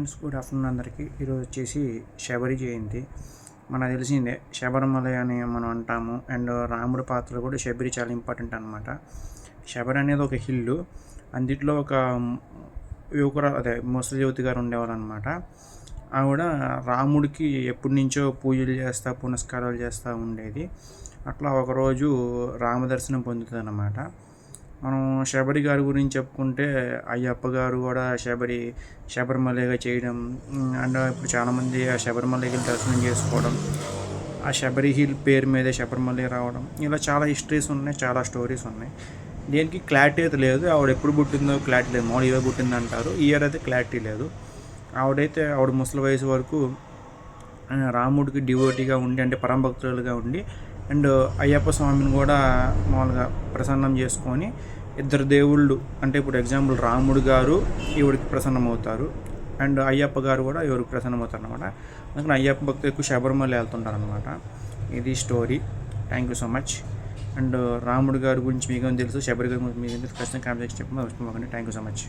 Friends, good afternoon అందరికీ. ఈరోజు వచ్చేసి శబరి జయంతి. మనకు తెలిసిందే, శబరిమల అని మనం అంటాము. అండ్ రాముడి పాత్ర కూడా శబరి చాలా ఇంపార్టెంట్ అనమాట. శబరి అనేది ఒక హిల్లు, అందుట్లో ఒక ముసలి యువతి గారు ఉండేవాళ్ళు అనమాట. ఆవిడ రాముడికి ఎప్పటి నుంచో పూజలు చేస్తూ పునస్కారాలు చేస్తూ ఉండేది. అట్లా ఒకరోజు రామదర్శనం పొందుతుంది అన్నమాట. మనం శబరి గారి గురించి చెప్పుకుంటే అయ్యప్ప గారు కూడా శబరిమలగా చేయడం, అండ్ ఇప్పుడు చాలామంది ఆ శబరిమలకి దర్శనం చేసుకోవడం, ఆ శబరి హిల్ పేరు మీదే శబరిమల రావడం, ఇలా చాలా హిస్టరీస్ ఉన్నాయి, చాలా స్టోరీస్ ఉన్నాయి. దేనికి క్లారిటీ అయితే లేదు. ఆవిడ ఎప్పుడు పుట్టిందో క్లారిటీ లేదు. మామూలు ఇవే పుట్టింది అంటారు, ఇయర్ అయితే క్లారిటీ లేదు. ఆవిడ ముసలి వయసు వరకు రాముడికి డివోటీగా ఉండి, అంటే పరమభక్తులుగా ఉండి, అండ్ అయ్యప్ప స్వామిని కూడా మామూలుగా ప్రసన్నం చేసుకొని, ఇద్దరు దేవుళ్ళు అంటే ఇప్పుడు ఎగ్జాంపుల్ రాముడు గారు ఈవిడికి ప్రసన్నం అవుతారు, అండ్ అయ్యప్ప గారు కూడా ఎవరికి ప్రసన్నం అవుతారు అనమాట. అందుకని అయ్యప్ప భక్తులు ఎక్కువ శబరిమల వెళ్తుంటారు అనమాట. ఇది story. Thank you so much. And రాముడు గారి గురించి మీకు తెలుసు, శబరి గారి గురించి మీకు తెలుసు, ఖచ్చితంగా కామెంట్ చేసి చెప్పండి. Thank you so much.